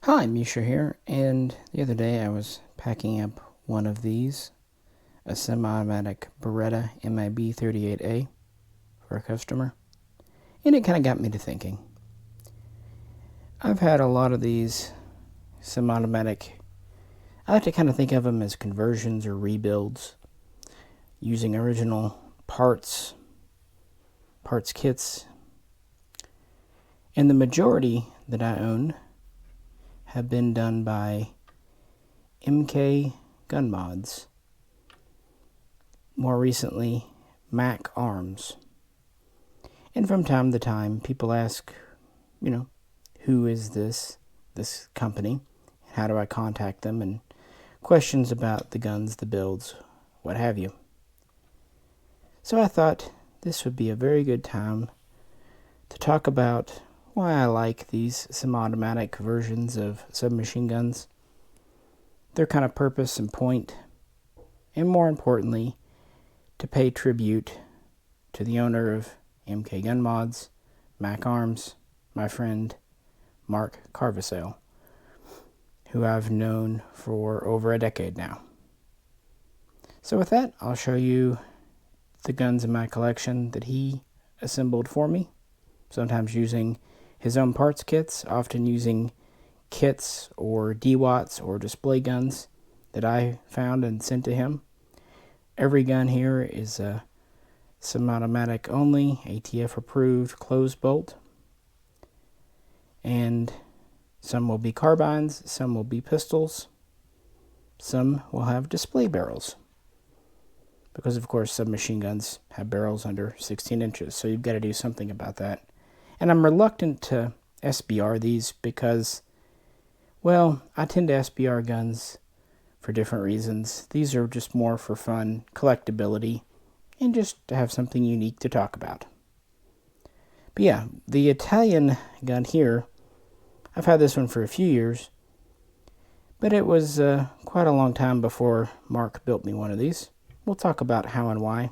Hi, Misha here, and the other day I was packing up one of these, a semi-automatic Beretta MAB-38A for a customer, and it kind of got me to thinking. I've had a lot of these semi-automatic, I like to kind of think of them as conversions or rebuilds, using original parts kits, and the majority that I own have been done by MK gun mods. More recently, MAKARMS. And from time to time, people ask, who is this company? How do I contact them? And questions about the guns, the builds, what have you. So I thought this would be a very good time to talk about why I like these semi-automatic versions of submachine guns, their kind of purpose and point, and more importantly, to pay tribute to the owner of MK Gun Mods, MAKARMS, my friend Mark Karvasale, who I've known for over a decade now. So with that, I'll show you the guns in my collection that he assembled for me, sometimes using his own parts kits, often using kits or DWATs or display guns that I found and sent to him. Every gun here is a semi-automatic only, ATF approved, closed bolt. And some will be carbines, some will be pistols, some will have display barrels. Because of course submachine guns have barrels under 16 inches, so you've got to do something about that. And I'm reluctant to SBR these because, well, I tend to SBR guns for different reasons. These are just more for fun, collectability, and just to have something unique to talk about. But yeah, the Italian gun here, I've had this one for a few years, but it was quite a long time before Mark built me one of these. We'll talk about how and why.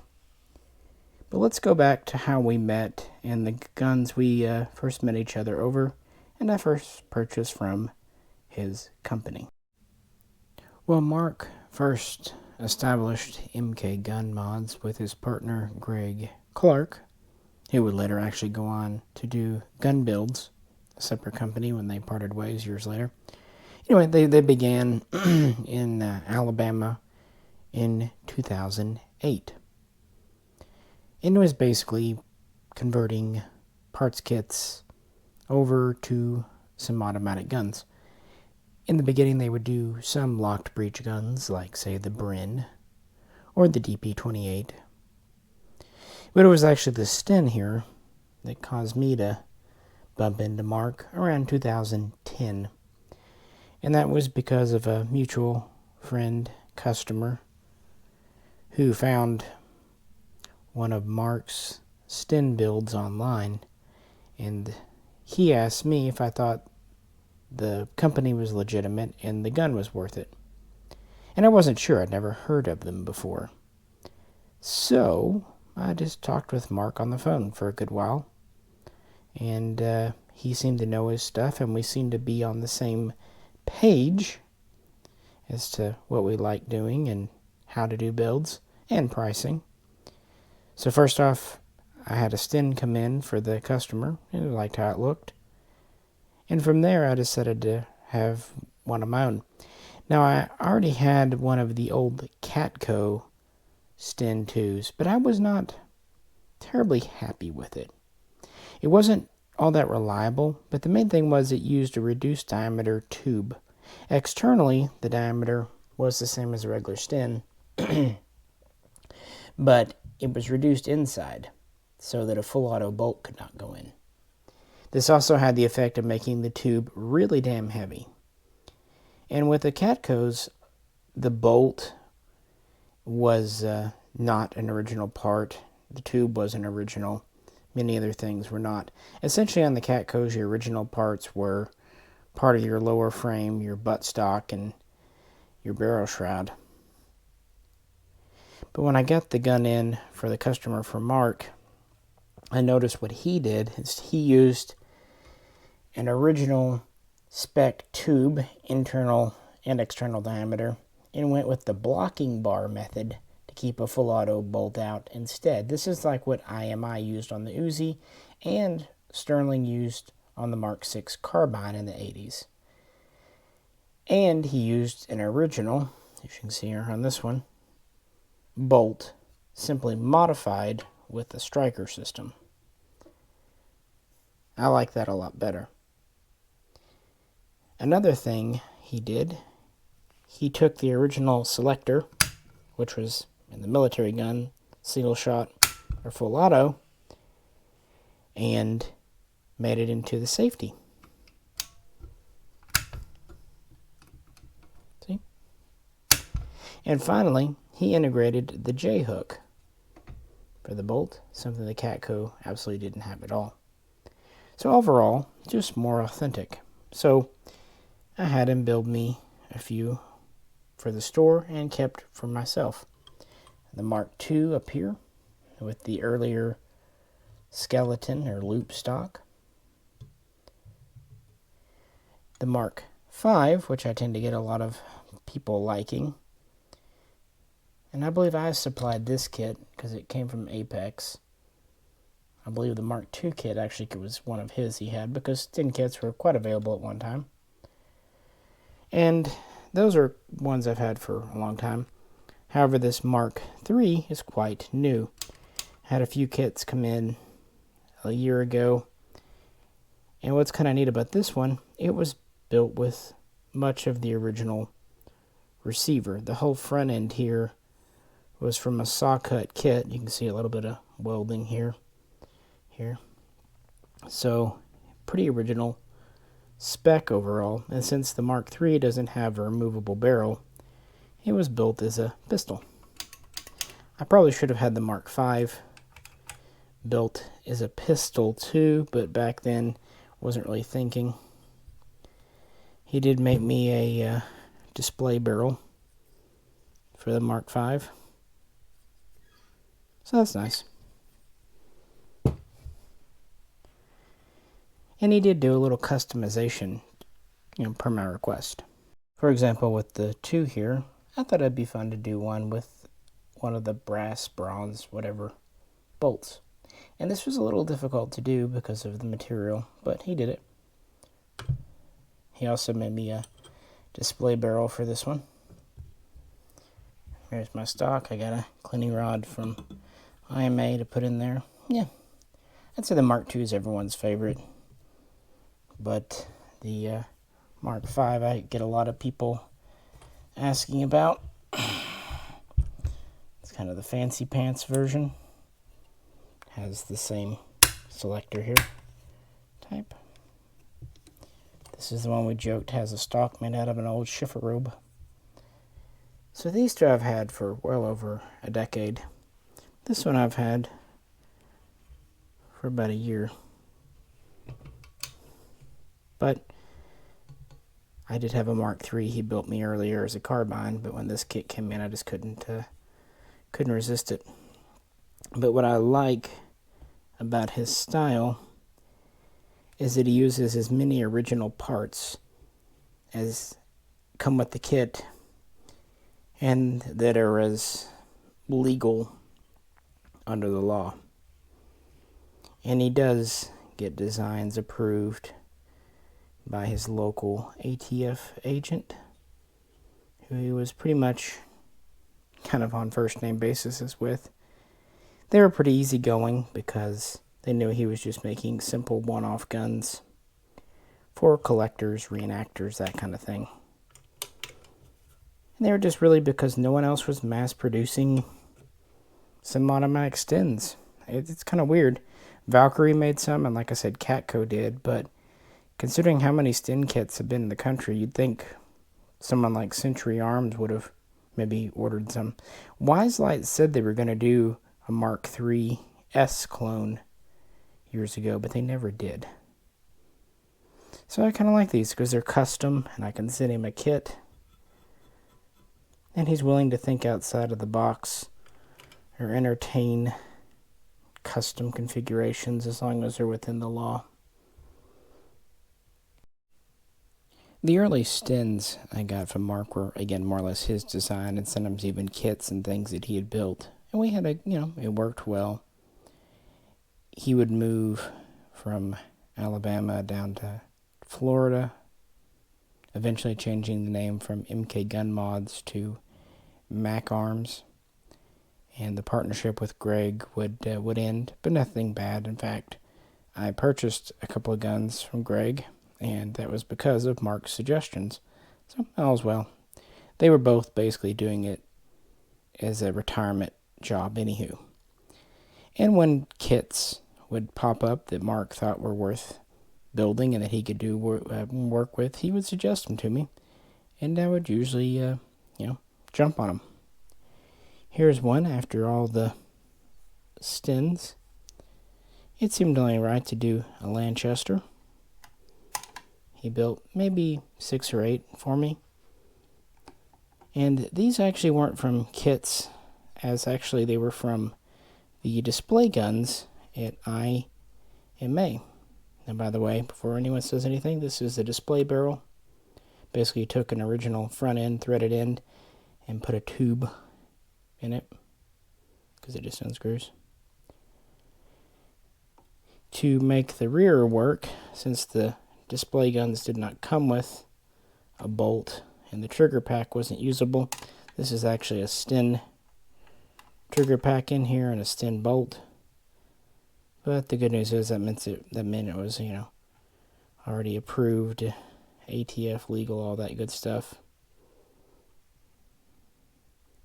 But let's go back to how we met and the guns we first met each other over, and I first purchased from his company. Well, Mark first established MK Gun Mods with his partner Greg Clark, who would later actually go on to do gun builds, a separate company when they parted ways years later. Anyway, they began in Alabama in 2008. And it was basically converting parts kits over to some automatic guns. In the beginning, they would do some locked breech guns, like, say, the Brin or the DP-28. But it was actually the Sten here that caused me to bump into Mark around 2010. And that was because of a mutual friend, customer, who found one of Mark's Sten builds online, and he asked me if I thought the company was legitimate and the gun was worth it. And I wasn't sure, I'd never heard of them before. So I just talked with Mark on the phone for a good while, and he seemed to know his stuff, and we seemed to be on the same page as to what we like doing and how to do builds and pricing. So first off, I had a Sten come in for the customer, and I liked how it looked. And from there, I decided to have one of my own. Now, I already had one of the old Catco Sten 2s, but I was not terribly happy with it. It wasn't all that reliable, but the main thing was it used a reduced diameter tube. Externally, the diameter was the same as a regular Sten, but it was reduced inside so that a full auto bolt could not go in. This also had the effect of making the tube really damn heavy. And with the Catcos, the bolt was not an original part. The tube wasn't original. Many other things were not. Essentially on the Catcos, your original parts were part of your lower frame, your buttstock, and your barrel shroud. But when I got the gun in for the customer for Mark, I noticed what he did is he used an original spec tube, internal and external diameter, and went with the blocking bar method to keep a full auto bolt out instead. This is like what IMI used on the Uzi and Sterling used on the Mark VI carbine in the 80s. And he used an original, as you can see here on this one, bolt, simply modified with the striker system. I like that a lot better. Another thing he did, he took the original selector, which was in the military gun, single shot or full auto, and made it into the safety. See? And finally, he integrated the J-hook for the bolt, something the Catco absolutely didn't have at all. So overall, just more authentic. So I had him build me a few for the store and kept for myself. The Mark II up here with the earlier skeleton or loop stock. The Mark V, which I tend to get a lot of people liking. And I believe I supplied this kit because it came from Apex. I believe the Mark II kit actually was one of his he had, because Sten kits were quite available at one time. And those are ones I've had for a long time. However, this Mark III is quite new. Had a few kits come in a year ago. And what's kind of neat about this one, it was built with much of the original receiver. The whole front end here was from a saw cut kit. You can see a little bit of welding here. So pretty original spec overall. And since the Mark III doesn't have a removable barrel, it was built as a pistol. I probably should have had the Mark V built as a pistol too, but back then wasn't really thinking. He did make me a display barrel for the Mark V, so that's nice. And he did do a little customization, per my request. For example, with the 2 here, I thought it'd be fun to do one with one of the brass, bronze, whatever, bolts. And this was a little difficult to do because of the material, but he did it. He also made me a display barrel for this one. Here's my stock. I got a cleaning rod from IMA to put in there. Yeah, I'd say the Mark II is everyone's favorite. But the Mark V, I get a lot of people asking about. It's kind of the fancy pants version. Has the same selector here type. This is the one we joked has a stock made out of an old schiffer robe. So these 2 I've had for well over a decade. This one I've had for about a year. But I did have a Mark III he built me earlier as a carbine, but when this kit came in, I just couldn't resist it. But what I like about his style is that he uses as many original parts as come with the kit and that are as legal under the law. And he does get designs approved by his local ATF agent, who he was pretty much kind of on first name basis with. They were pretty easygoing because they knew he was just making simple one-off guns for collectors, reenactors, that kind of thing. And they were just really because no one else was mass producing semi-automatic Stens. It's kind of weird. Valkyrie made some, and like I said, Catco did, but considering how many Sten kits have been in the country, you'd think someone like Century Arms would have maybe ordered some. Wise Light said they were going to do a Mark III S clone years ago, but they never did. So I kind of like these because they're custom, and I can send him a kit. And he's willing to think outside of the box or entertain custom configurations as long as they're within the law. The early Stens I got from Mark were, again, more or less his design, and sometimes even kits and things that he had built. And we had it worked well. He would move from Alabama down to Florida, eventually changing the name from MK Gun Mods to MAKARMS. And the partnership with Greg would end, but nothing bad. In fact, I purchased a couple of guns from Greg, and that was because of Mark's suggestions. So all's well. They were both basically doing it as a retirement job anywho. And when kits would pop up that Mark thought were worth building and that he could do work with, he would suggest them to me, and I would usually jump on them. Here's one after all the Stens. It seemed only right to do a Lanchester. He built maybe 6 or 8 for me. And these actually weren't from kits, as actually they were from the display guns at IMA. And by the way, before anyone says anything, this is a display barrel. Basically took an original front end, threaded end, and put a tube in it, because it just unscrews. To make the rear work, since the display guns did not come with a bolt and the trigger pack wasn't usable, this is actually a Sten trigger pack in here and a Sten bolt. But the good news is that meant it was already approved, ATF legal, all that good stuff.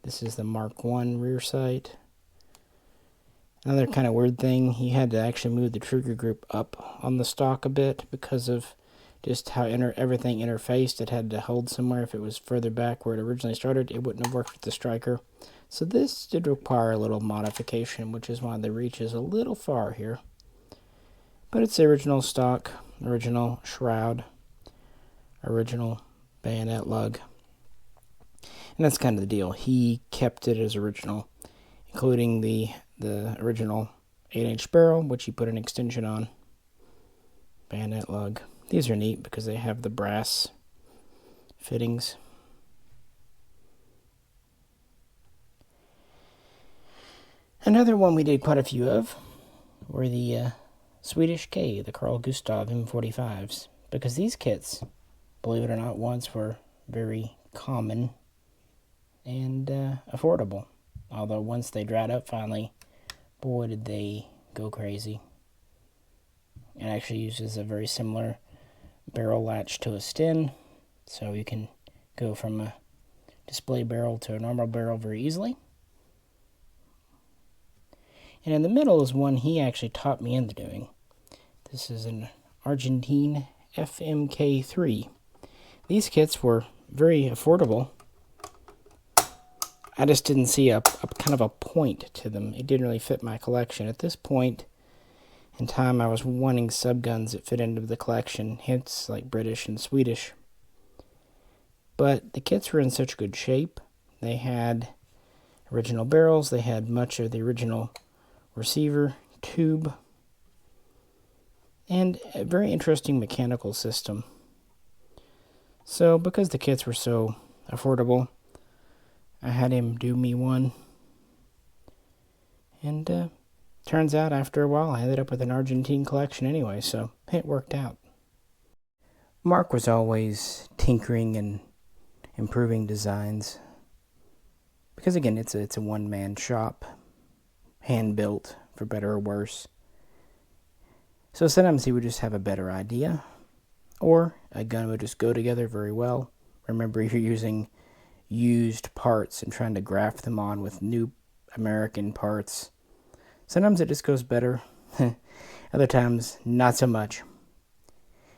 This is the Mark I rear sight. Another kind of weird thing, he had to actually move the trigger group up on the stock a bit because of just how everything interfaced. It had to hold somewhere. If it was further back where it originally started, it wouldn't have worked with the striker. So this did require a little modification, which is why the reach is a little far here. But it's the original stock, original shroud, original bayonet lug. And that's kind of the deal. He kept it as original, including the original 8-inch barrel, which he put an extension on. Bayonet lug. These are neat because they have the brass fittings. Another one we did quite a few of were the Swedish K, the Carl Gustaf M-45s, because these kits, believe it or not, once were very common and affordable. Although once they dried up finally, boy did they go crazy. It actually uses a very similar barrel latch to a Sten, so you can go from a display barrel to a normal barrel very easily. And in the middle is one he actually taught me into doing. This is an Argentine Fmk3. These kits were very affordable. I just didn't see a kind of a point to them. It didn't really fit my collection. At this point in time, I was wanting subguns that fit into the collection, hence like British and Swedish. But the kits were in such good shape. They had original barrels. They had much of the original receiver tube. And a very interesting mechanical system. So because the kits were so affordable, I had him do me one. And turns out after a while I ended up with an Argentine collection anyway, so it worked out. Mark was always tinkering and improving designs. Because again, it's a one-man shop, hand-built, for better or worse. So sometimes he would just have a better idea, or a gun would just go together very well. Remember, you're using used parts and trying to graft them on with new American parts. Sometimes it just goes better, other times not so much.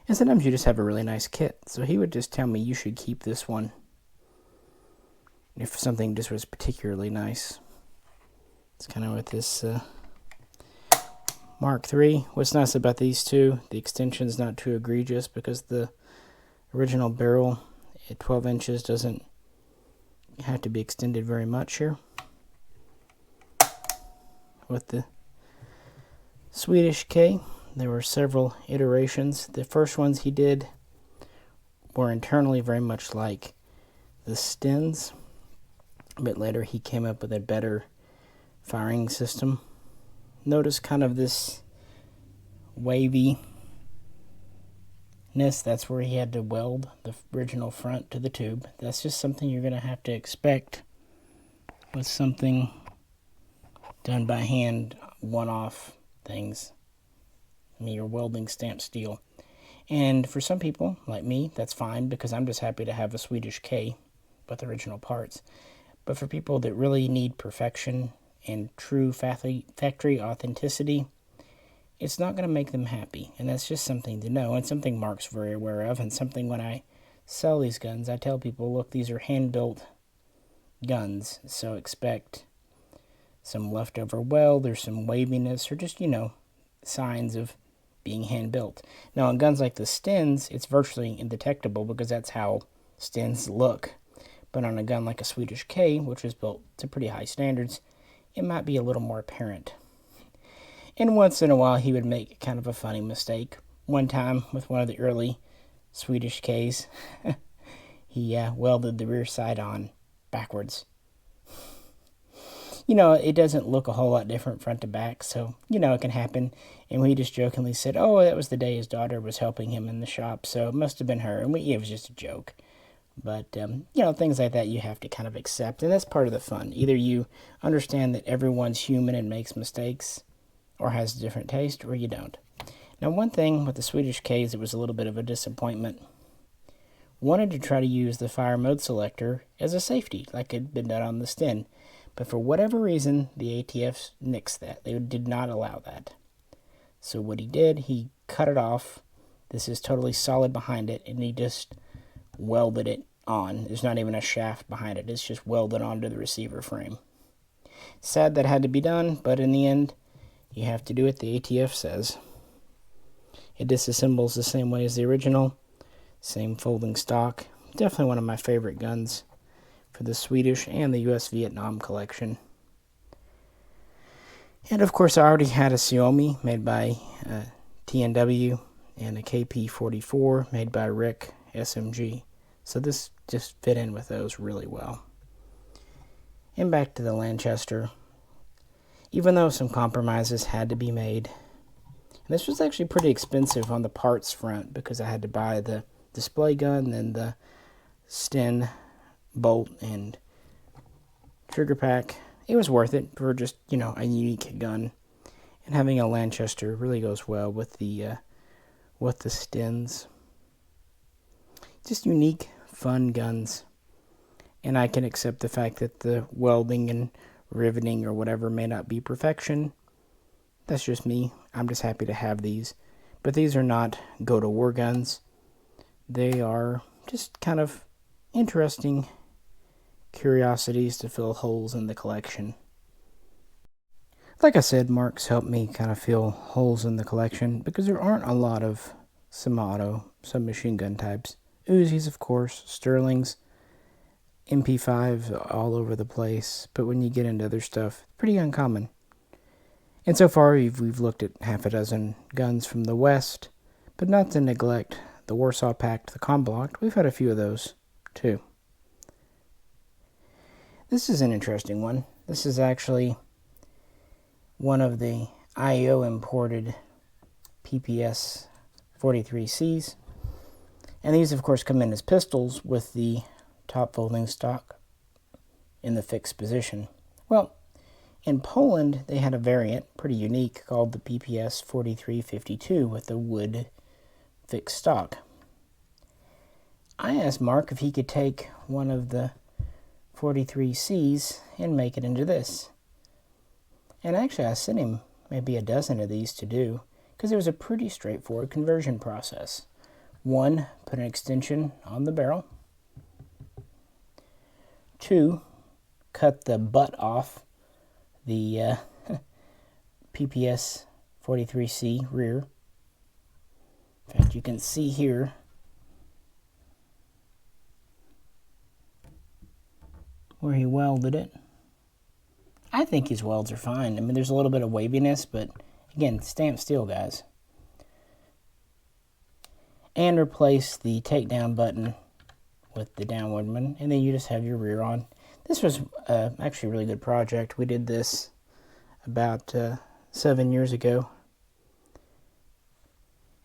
And sometimes you just have a really nice kit, so he would just tell me you should keep this one if something just was particularly nice. It's kind of with this Mark III. What's nice about these two, the extension's not too egregious because the original barrel at 12 inches doesn't have to be extended very much here. With the Swedish K, there were several iterations. The first ones he did were internally very much like the Stens. A bit later, he came up with a better firing system. Notice kind of this waviness. That's where he had to weld the original front to the tube. That's just something you're going to have to expect with something done by hand, one-off things. I mean, you're welding stamped steel. And for some people, like me, that's fine, because I'm just happy to have a Swedish K with original parts. But for people that really need perfection and true factory authenticity, it's not going to make them happy. And that's just something to know, and something Mark's very aware of, and something when I sell these guns, I tell people, look, these are hand-built guns, so expect some leftover weld or some waviness or just, signs of being hand-built. Now, on guns like the Stens, it's virtually indetectable because that's how Stens look. But on a gun like a Swedish K, which is built to pretty high standards, it might be a little more apparent. And once in a while, he would make kind of a funny mistake. One time, with one of the early Swedish Ks, he welded the rear sight on backwards. It doesn't look a whole lot different front to back, so, it can happen. And we just jokingly said, oh, that was the day his daughter was helping him in the shop, so it must have been her. And it was just a joke. But, things like that you have to kind of accept, and that's part of the fun. Either you understand that everyone's human and makes mistakes, or has a different taste, or you don't. Now, one thing with the Swedish Ks that was a little bit of a disappointment, wanted to try to use the fire mode selector as a safety, like had been done on the Sten. But for whatever reason, the ATFs nixed that. They did not allow that. So what he did, he cut it off. This is totally solid behind it, and he just welded it on. There's not even a shaft behind it. It's just welded onto the receiver frame. Sad that had to be done, but in the end, you have to do what the ATF says. It disassembles the same way as the original. Same folding stock. Definitely one of my favorite guns for the Swedish and the U.S. Vietnam collection. And of course, I already had a Xiaomi made by TNW and a KP-44 made by Rick SMG. So this just fit in with those really well. And back to the Lanchester. Even though some compromises had to be made, and this was actually pretty expensive on the parts front because I had to buy the display gun and the Sten bolt and trigger pack. It was worth it for just, a unique gun. And having a Lanchester really goes well with the Stens. Just unique, fun guns. And I can accept the fact that the welding and riveting or whatever may not be perfection. That's just me. I'm just happy to have these. But these are not go-to-war guns. They are just kind of interesting curiosities to fill holes in the collection. Like I said, Mark's helped me kind of fill holes in the collection because there aren't a lot of semi-auto submachine gun types. Uzis, of course, Sterlings, MP5 all over the place, but when you get into other stuff, pretty uncommon. And so far, we've looked at half a dozen guns from the West, but not to neglect the Warsaw Pact, the Komblocht. We've had a few of those, too. This is an interesting one. This is actually one of the IEO imported PPS 43Cs. And these, of course, come in as pistols with the top folding stock in the fixed position. Well, in Poland, they had a variant, pretty unique, called the PPS 4352 with the wood fixed stock. I asked Mark if he could take one of the 43Cs and make it into this. And actually, I sent him maybe a dozen of these to do, because it was a pretty straightforward conversion process. One, put an extension on the barrel. Two, cut the butt off the PPS 43C rear. In fact, you can see here where he welded it. I think his welds are fine. I mean, there's a little bit of waviness, but again, stamped steel, guys. and replace the takedown button with the downward one, and then you just have your rear on. This was actually a really good project. We did this about 7 years ago,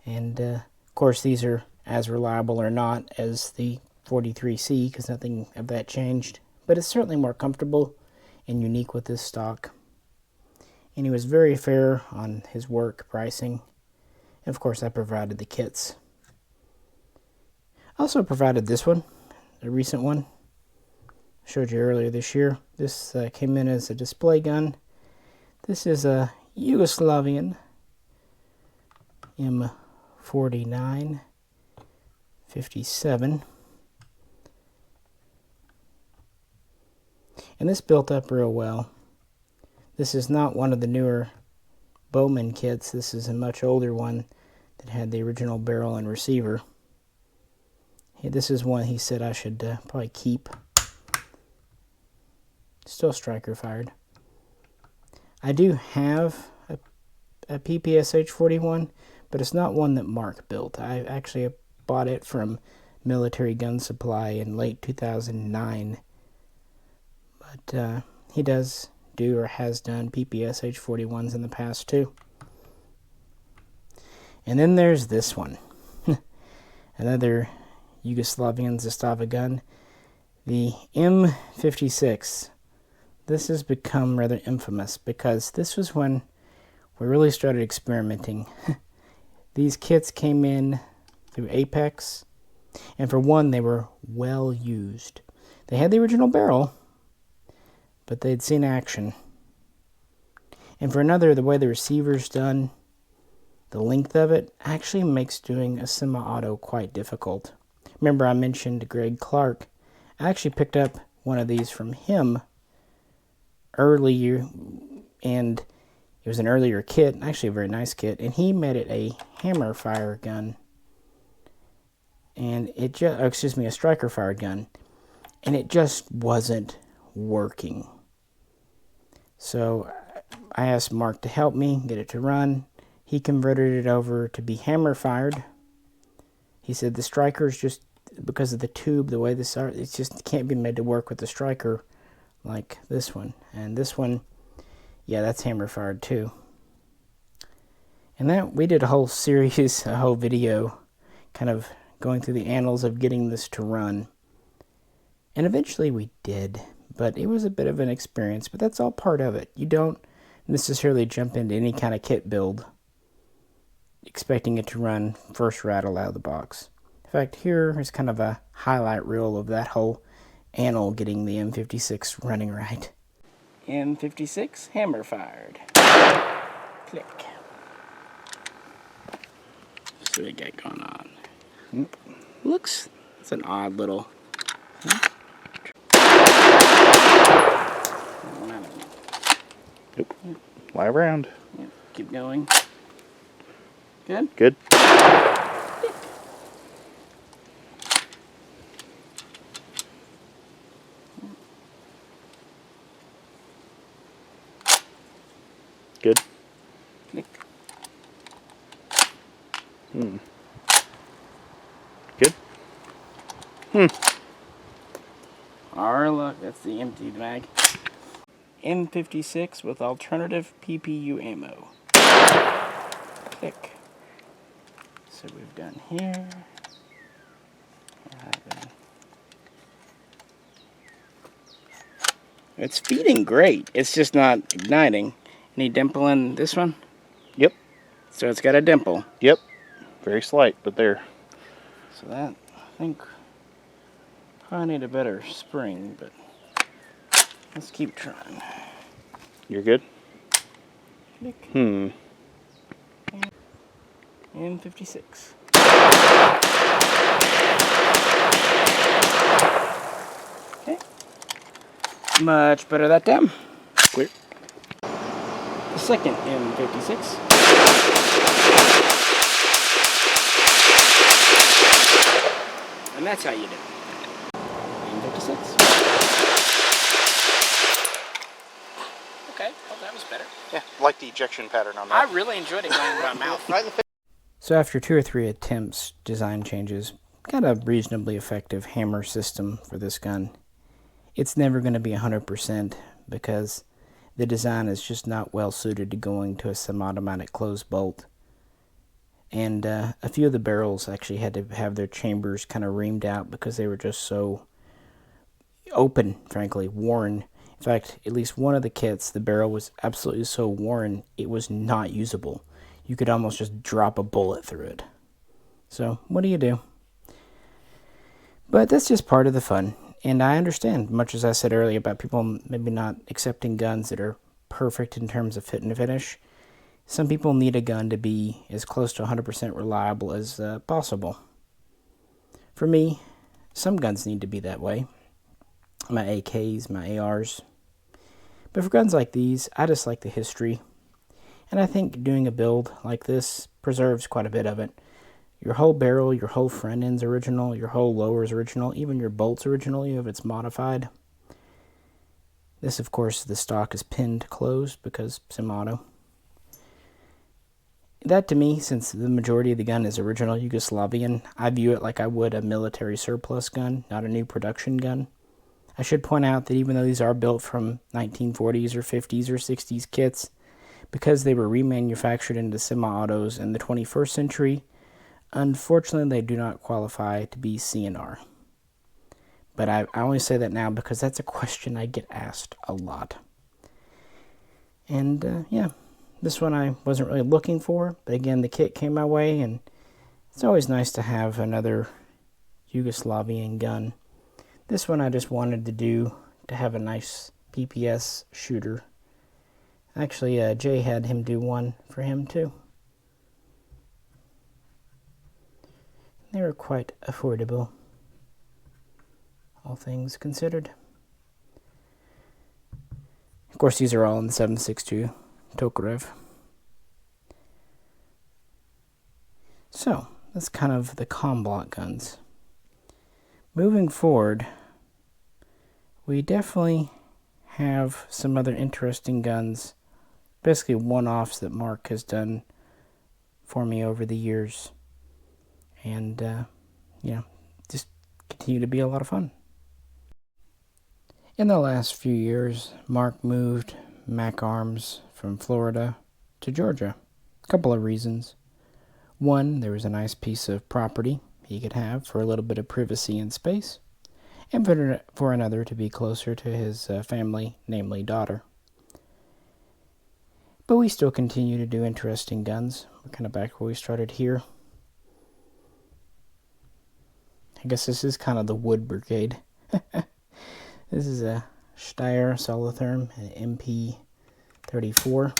and of course these are as reliable or not as the 43C because nothing of that changed, but it's certainly more comfortable and unique with this stock. And he was very fair on his work pricing, and of course I provided the kits. I also provided this one, a recent one I showed you earlier this year. This came in as a display gun. This is a Yugoslavian M49 57, and this built up real well. This is not one of the newer Bowman kits. This is a much older one that had the original barrel and receiver. This is one he said I should probably keep. Still striker fired. I do have a PPSH 41, but it's not one that Mark built. I actually bought it from Military Gun Supply in late 2009. But he does do or has done PPSH 41s in the past too. And then there's this one. Another Yugoslavian Zastava gun. The M56. This has become rather infamous because this was when we really started experimenting. These kits came in through Apex, and for one, they were well used. They had the original barrel, but they'd seen action. And for another, the way the receiver's done, the length of it actually makes doing a semi-auto quite difficult. Remember I mentioned Greg Clark. I actually picked up one of these from him earlier, and it was an earlier kit, actually a very nice kit, and he made it a hammer fire gun, and it just, excuse me, a striker fired gun, and it just wasn't working. So I asked Mark to help me get it to run. He converted it over to be hammer fired. He said the strikers, just because of the tube, the way this are, it just can't be made to work with the striker like this one. And this one, yeah, that's hammer fired too. And that, we did a whole series, a whole video, kind of going through the annals of getting this to run. And eventually we did, but it was a bit of an experience, but that's all part of it. You don't necessarily jump into any kind of kit build expecting it to run first rattle out of the box. In fact, here is kind of a highlight reel of that whole annal getting the M56 running right. M56 hammer fired. Click. So we got going on. Looks, it's an odd little. Nope. Fly around. Yep. Keep going. Good? Good. Good. Click. Good. Our luck, that's the empty mag. M56 with alternative PPU ammo. Click. So we've done here. It's feeding great. It's just not igniting. Any dimple in this one? Yep. So it's got a dimple. Yep. Very slight, but there. So that, I think, I need a better spring, but let's keep trying. You're good? Click. M56. Okay. Much better that time. Clear. The second M56. And that's how you do it. M56. Okay, well that was better. Yeah, like the ejection pattern on that. I really enjoyed it going in my mouth. Right in the face. So after 2 or 3 attempts, design changes, got a reasonably effective hammer system for this gun. It's never going to be 100% because the design is just not well suited to going to a semi-automatic closed bolt. And a few of the barrels actually had to have their chambers kind of reamed out because they were just so open, frankly, worn. In fact, at least one of the kits, the barrel was absolutely so worn, it was not usable. You could almost just drop a bullet through it. So, what do you do? But that's just part of the fun. And I understand, much as I said earlier, about people maybe not accepting guns that are perfect in terms of fit and finish. Some people need a gun to be as close to 100% reliable as possible. For me, some guns need to be that way. My AKs, my ARs. But for guns like these, I just like the history. And I think doing a build like this preserves quite a bit of it. Your whole barrel, your whole front end's original, your whole lower's original, even your bolt's original, even if it's modified. This, of course, the stock is pinned closed because semi-auto. That, to me, since the majority of the gun is original Yugoslavian, I view it like I would a military surplus gun, not a new production gun. I should point out that even though these are built from 1940s or 50s or 60s kits, because they were remanufactured into semi-autos in the 21st century, unfortunately they do not qualify to be CNR. But I only say that now because that's a question I get asked a lot. And yeah, this one I wasn't really looking for, but again, the kit came my way, and it's always nice to have another Yugoslavian gun. This one I just wanted to have a nice PPS shooter. Actually, Jay had him do one for him too. They were quite affordable, all things considered. Of course, these are all in the 7.62 Tokarev. So, that's kind of the comm block guns. Moving forward, we definitely have some other interesting guns, basically one-offs that Mark has done for me over the years. And, just continue to be a lot of fun. In the last few years, Mark moved MAKARMS from Florida to Georgia. A couple of reasons. One, there was a nice piece of property he could have for a little bit of privacy and space, and for another to be closer to his family, namely daughter. But we still continue to do interesting guns. We're kind of back where we started here. I guess this is kind of the wood brigade. This is a Steyr Solitherm, an MP-34.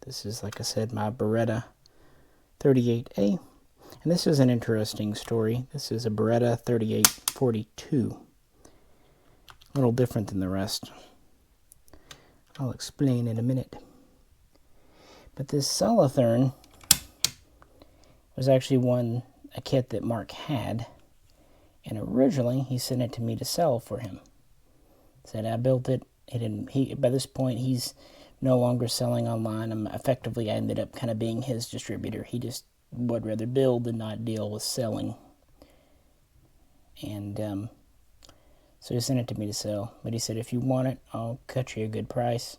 This is, like I said, my Beretta 38A. And this is an interesting story. This is a Beretta 3842. A little different than the rest. I'll explain in a minute. But this Solitherm was actually a kit that Mark had. And originally, he sent it to me to sell for him. Said I built it. By this point, he's no longer selling online. Effectively, I ended up kind of being his distributor. He just would rather build than not deal with selling. And so he sent it to me to sell. But he said, if you want it, I'll cut you a good price.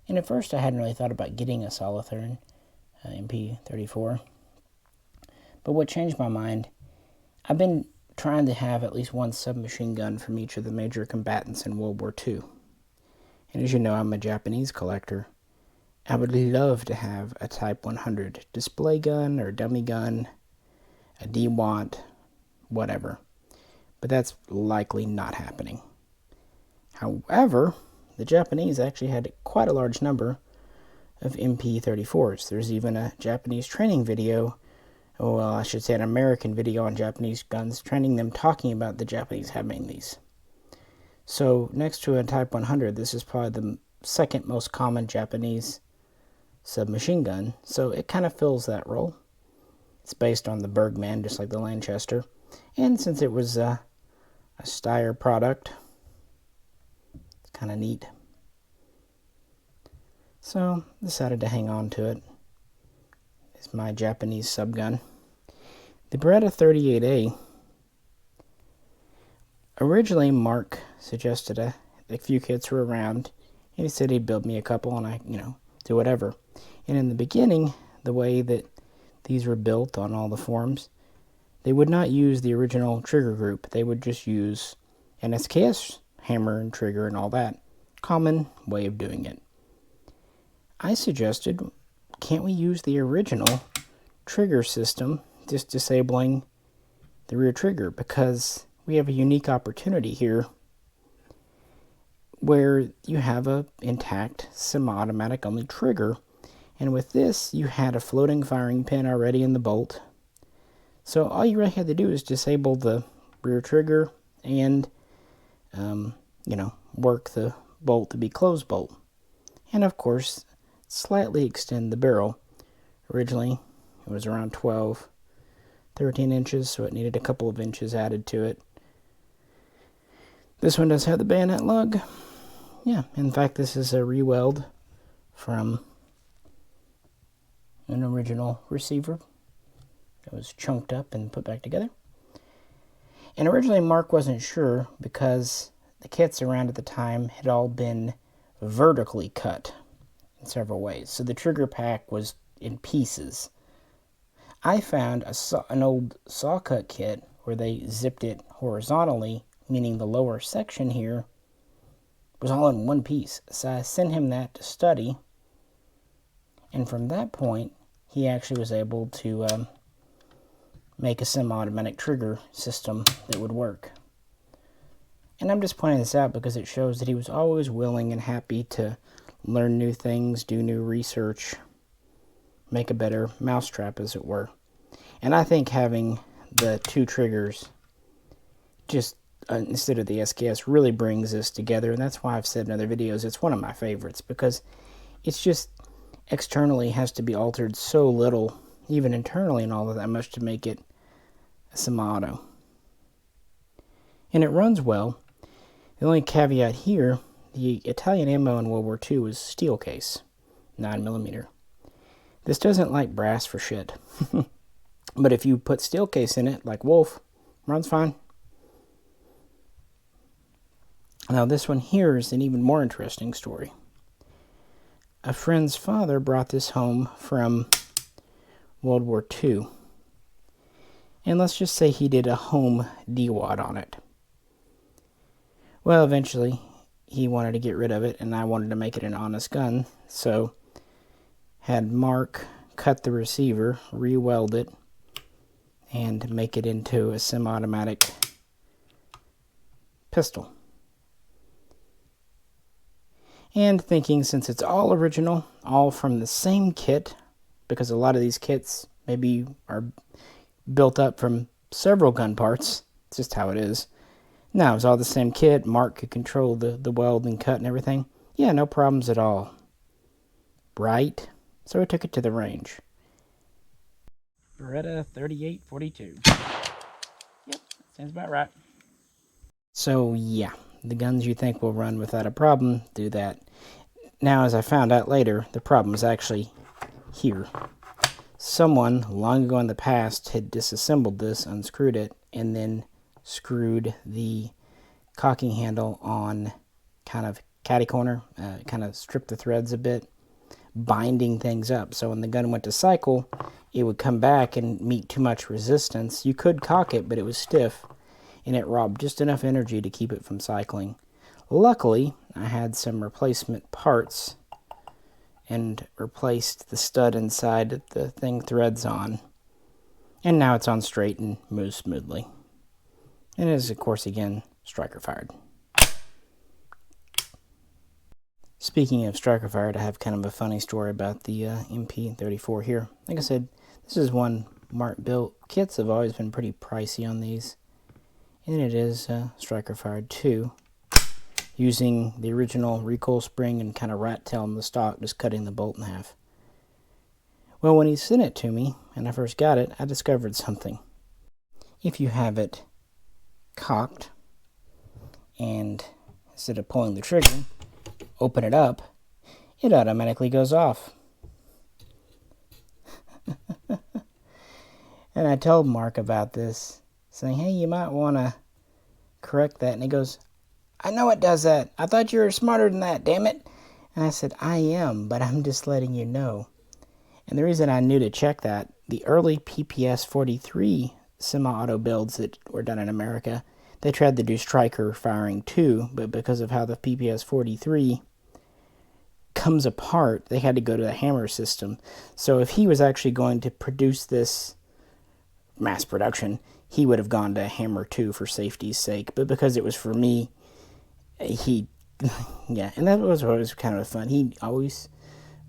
And at first, I hadn't really thought about getting a Solitherm MP-34. But what changed my mind, I've been trying to have at least one submachine gun from each of the major combatants in World War II. And as you know, I'm a Japanese collector. I would love to have a Type 100 display gun or dummy gun, a DeWalt, whatever. But that's likely not happening. However, the Japanese actually had quite a large number of MP-34s. There's even a Japanese training video, well, I should say an American video on Japanese guns, training them talking about the Japanese having these. So, next to a Type 100, this is probably the second most common Japanese submachine gun, so it kind of fills that role. It's based on the Bergman, just like the Lanchester, and since it was a Steyr product, it's kind of neat. So, decided to hang on to it. It's my Japanese subgun. The Beretta 38A. Originally, Mark suggested a few kits were around, and he said he'd build me a couple, and I, do whatever. And in the beginning, the way that these were built on all the forums, they would not use the original trigger group. They would just use an SKS hammer and trigger and all that. Common way of doing it. I suggested, can't we use the original trigger system, just disabling the rear trigger, because we have a unique opportunity here where you have a intact semi-automatic only trigger, and with this you had a floating firing pin already in the bolt. So all you really had to do is disable the rear trigger and work the bolt to be closed bolt, and of course slightly extend the barrel. Originally it was around 13 inches, so it needed a couple of inches added to it. This one does have the bayonet lug. Yeah, in fact, this is a re-weld from an original receiver that was chunked up and put back together. And originally Mark wasn't sure because the kits around at the time had all been vertically cut in several ways. So the trigger pack was in pieces. I found an old saw cut kit where they zipped it horizontally, meaning the lower section here was all in one piece. So I sent him that to study, and from that point he actually was able to make a semi-automatic trigger system that would work. And I'm just pointing this out because it shows that he was always willing and happy to learn new things, do new research, make a better mousetrap, as it were. And I think having the two triggers just instead of the SKS really brings this together, and that's why I've said in other videos it's one of my favorites, because it's just externally has to be altered so little, even internally and all of that much, to make it a semi-auto. And it runs well. The only caveat here, the Italian ammo in World War II was steel case, 9mm. This doesn't like brass for shit. But if you put steel case in it, like Wolf, runs fine. Now this one here is an even more interesting story. A friend's father brought this home from World War II. And let's just say he did a home DWAD on it. Well, eventually he wanted to get rid of it, and I wanted to make it an honest gun, so had Mark cut the receiver, re-weld it, and make it into a semi-automatic pistol. And thinking, since it's all original, all from the same kit, because a lot of these kits maybe are built up from several gun parts, it's just how it is. Now, it was all the same kit, Mark could control the weld and cut and everything. Yeah, no problems at all. Right? So I took it to the range. Beretta 3842. Yep, sounds about right. So yeah, the guns you think will run without a problem do that. Now, as I found out later, the problem is actually here. Someone long ago in the past had disassembled this, unscrewed it, and then screwed the cocking handle on kind of catty corner, kind of stripped the threads a bit, binding things up. So when the gun went to cycle, it would come back and meet too much resistance. You could cock it, but it was stiff, and it robbed just enough energy to keep it from cycling. Luckily, I had some replacement parts and replaced the stud inside that the thing threads on. And now it's on straight and moves smoothly. And it is, of course, again, striker fired. Speaking of striker fired, I have kind of a funny story about the MP-34 here. Like I said, this is one Mark built. Kits have always been pretty pricey on these. And it is striker fired too, using the original recoil spring and kind of rat tail in the stock, just cutting the bolt in half. Well, when he sent it to me, and I first got it, I discovered something. If you have it cocked, and instead of pulling the trigger, open it up, it automatically goes off. And I told Mark about this, saying, hey, you might want to correct that. And he goes, I know it does that. I thought you were smarter than that, damn it. And I said, I am, but I'm just letting you know. And the reason I knew to check that, the early PPS-43 semi-auto builds that were done in America, they tried to do striker firing too, but because of how the PPS-43 comes apart, they had to go to the hammer system. So if he was actually going to produce this mass production, he would have gone to hammer 2 for safety's sake. But because it was for me, he, yeah, and that was always kind of fun. He always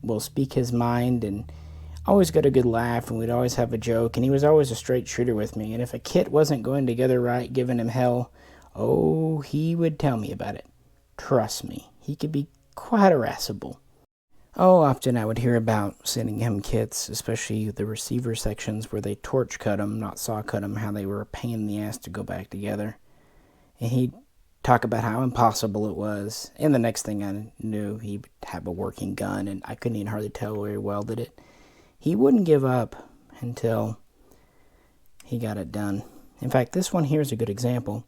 will speak his mind and always got a good laugh, and we'd always have a joke, and he was always a straight shooter with me. And if a kit wasn't going together right, giving him hell, oh, he would tell me about it. Trust me, he could be quite irascible. Oh, often I would hear about sending him kits, especially the receiver sections where they torch cut them, not saw cut them, how they were a pain in the ass to go back together. And he'd talk about how impossible it was. And the next thing I knew, he'd have a working gun, and I couldn't even hardly tell where he welded it. He wouldn't give up until he got it done. In fact, this one here is a good example.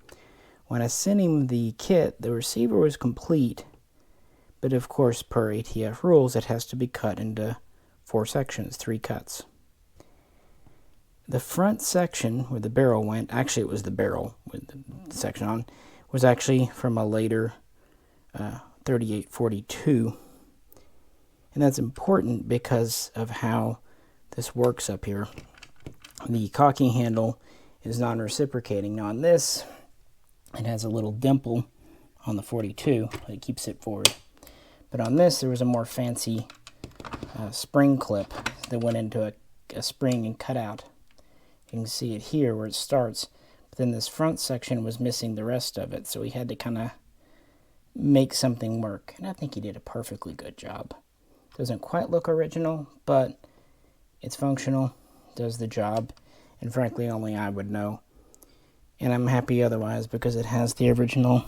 When I sent him the kit, the receiver was complete, but of course, per ATF rules, it has to be cut into 4 sections, 3 cuts. The front section where the barrel went, actually it was the barrel with the section on, was actually from a later 3842. And that's important because of how this works up here. The cocking handle is non-reciprocating. Now on this, it has a little dimple on the 42 that keeps it forward. But on this, there was a more fancy spring clip that went into a spring and cut out. You can see it here where it starts. But then this front section was missing the rest of it, so he had to kind of make something work. And I think he did a perfectly good job. Doesn't quite look original, but it's functional, does the job, and frankly only I would know. And I'm happy otherwise because it has the original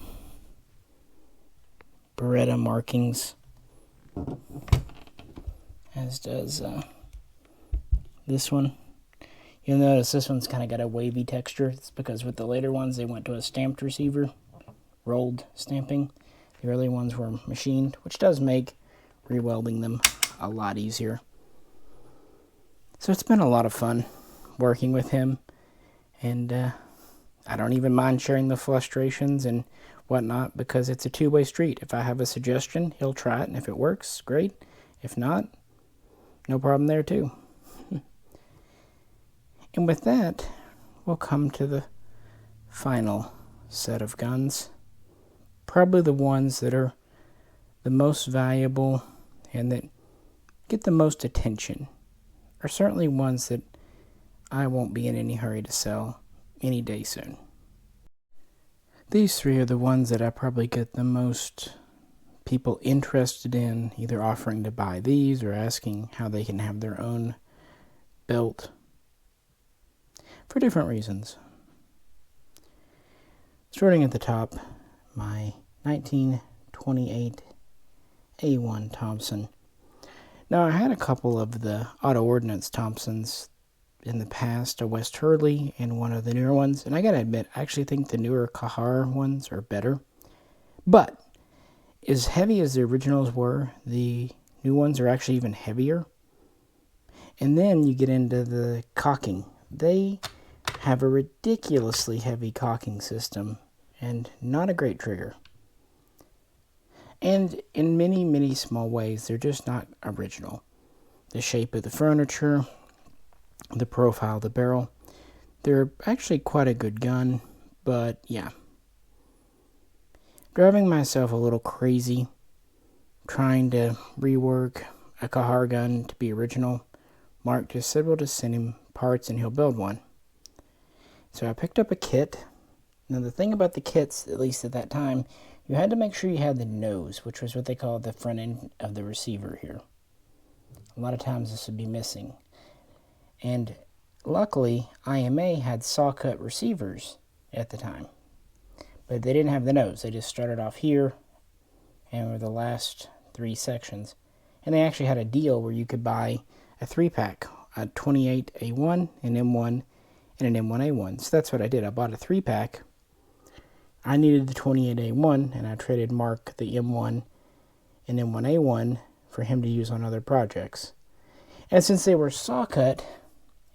Beretta markings, as does this one. You'll notice this one's kind of got a wavy texture. It's because with the later ones they went to a stamped receiver, rolled stamping. The early ones were machined, which does make rewelding them a lot easier. So it's been a lot of fun working with him, and I don't even mind sharing the frustrations and whatnot because it's a two-way street. If I have a suggestion, he'll try it, and if it works, great. If not, no problem there too. And with that, we'll come to the final set of guns. Probably the ones that are the most valuable and that get the most attention are certainly ones that I won't be in any hurry to sell any day soon. These 3 are the ones that I probably get the most people interested in, either offering to buy these or asking how they can have their own built for different reasons. Starting at the top, my 1928 A1 Thompson. Now, I had a couple of the Auto Ordnance Thompsons in the past, a West Hurley and one of the newer ones, and I gotta admit, I actually think the newer Kahar ones are better. But as heavy as the originals were, the new ones are actually even heavier. And then you get into the cocking. They have a ridiculously heavy cocking system and not a great trigger. And in many, many small ways, they're just not original. The shape of the furniture, the profile of the barrel, they're actually quite a good gun, but yeah. Driving myself a little crazy, trying to rework a Kahar gun to be original. Mark just said we'll just send him parts and he'll build one. So I picked up a kit. Now the thing about the kits, at least at that time, you had to make sure you had the nose, which was what they call the front end of the receiver here. A lot of times this would be missing. And luckily, IMA had saw-cut receivers at the time. But they didn't have the nose. They just started off here and were the last 3 sections. And they actually had a deal where you could buy a 3-pack, a 28 A1, an M1, and an M1A1. So that's what I did. I bought a 3-pack. I needed the 28A1, and I traded Mark the M1 and M1A1 for him to use on other projects. And since they were saw cut,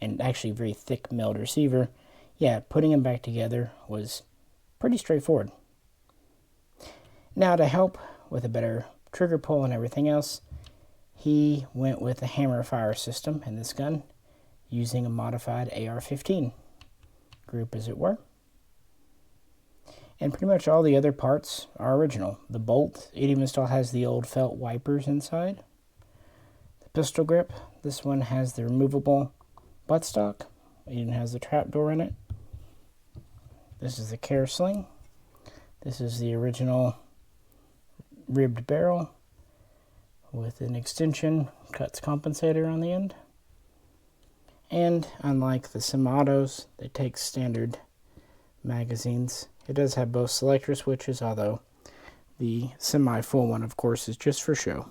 and actually very thick milled receiver, yeah, putting them back together was pretty straightforward. Now, to help with a better trigger pull and everything else, he went with a hammer fire system in this gun, using a modified AR-15 group, as it were. And pretty much all the other parts are original. The bolt, it even still has the old felt wipers inside. The pistol grip, this one has the removable buttstock. It even has the trapdoor in it. This is the care sling. This is the original ribbed barrel with an extension cuts compensator on the end. And unlike the semi-autos that take standard magazines, it does have both selector switches, although the semi-full one, of course, is just for show.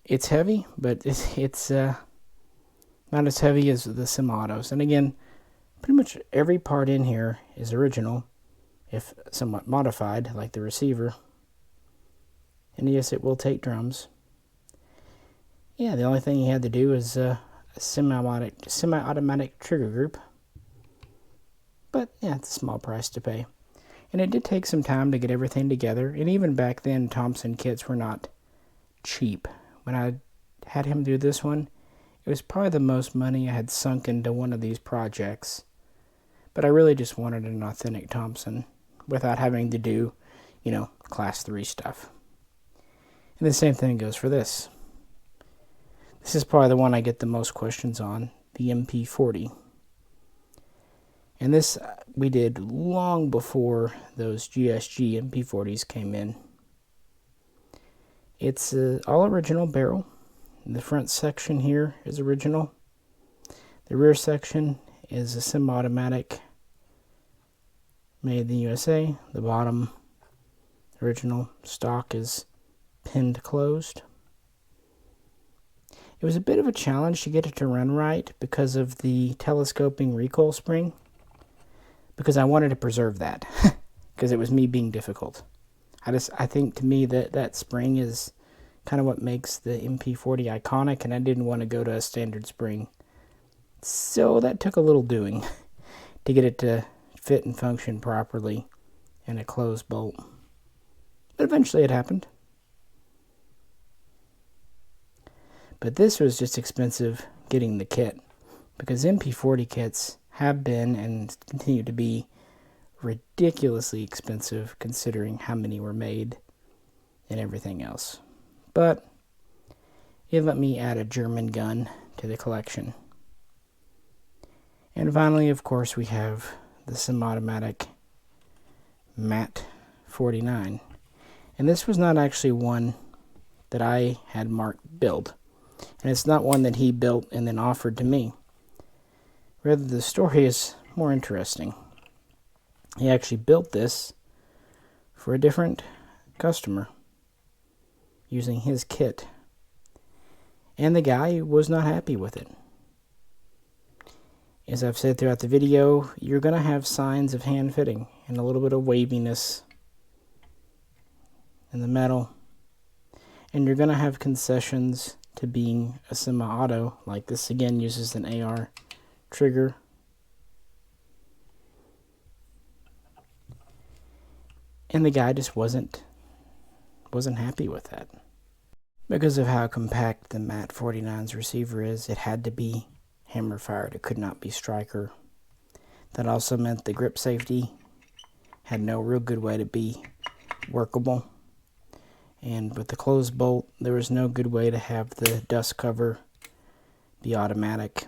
It's heavy, but it's not as heavy as the semi-autos. And again, pretty much every part in here is original, if somewhat modified, like the receiver. And yes, it will take drums. Yeah, the only thing he had to do is a semi-automatic trigger group. But yeah, it's a small price to pay. And it did take some time to get everything together. And even back then, Thompson kits were not cheap. When I had him do this one, it was probably the most money I had sunk into one of these projects. But I really just wanted an authentic Thompson without having to do, class 3 stuff. And the same thing goes for this. This is probably the one I get the most questions on, the MP40. And this we did long before those GSG MP40s came in. It's an all original barrel. The front section here is original. The rear section is a semi-automatic made in the USA. The bottom original stock is pinned closed. It was a bit of a challenge to get it to run right because of the telescoping recoil spring, because I wanted to preserve that because it was me being difficult. I think to me that spring is kind of what makes the MP40 iconic, and I didn't want to go to a standard spring. So that took a little doing to get it to fit and function properly in a closed bolt. But eventually it happened. But this was just expensive getting the kit, because MP40 kits have been and continue to be ridiculously expensive considering how many were made and everything else. But it let me add a German gun to the collection. And finally, of course, we have the semi-automatic MAT 49. And this was not actually one that I had Mark build. And it's not one that he built and then offered to me. Rather, the story is more interesting. He actually built this for a different customer using his kit. And the guy was not happy with it. As I've said throughout the video, you're going to have signs of hand fitting and a little bit of waviness in the metal. And you're going to have concessions to being a semi-auto, like this again uses an AR trigger. And the guy just wasn't happy with that. Because of how compact the MAT 49's receiver is, it had to be hammer fired. It could not be striker. That also meant the grip safety had no real good way to be workable. And with the closed bolt, there was no good way to have the dust cover be automatic.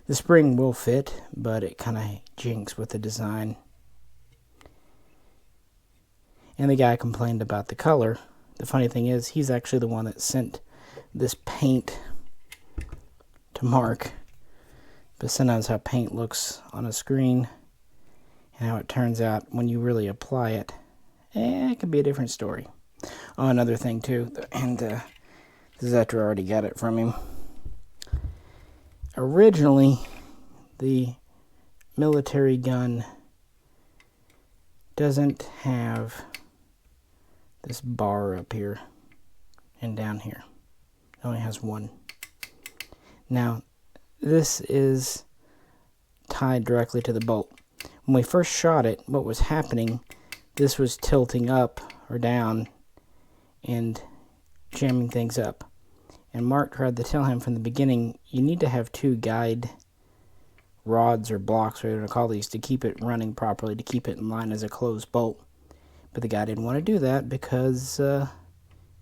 The spring will fit, but it kind of jinks with the design. And the guy complained about the color. The funny thing is, he's actually the one that sent this paint to Mark. But sometimes how paint looks on a screen and how it turns out when you really apply it, it could be a different story. Oh, another thing too, and This is after I already got it from him. Originally, the military gun doesn't have this bar up here and down here. It only has one. Now, this is tied directly to the bolt. When we first shot it, what was happening, this was tilting up or down and jamming things up. And Mark tried to tell him from the beginning, you need to have two guide rods or blocks, whatever you want to call these, to keep it running properly, to keep it in line as a closed bolt. But the guy didn't want to do that because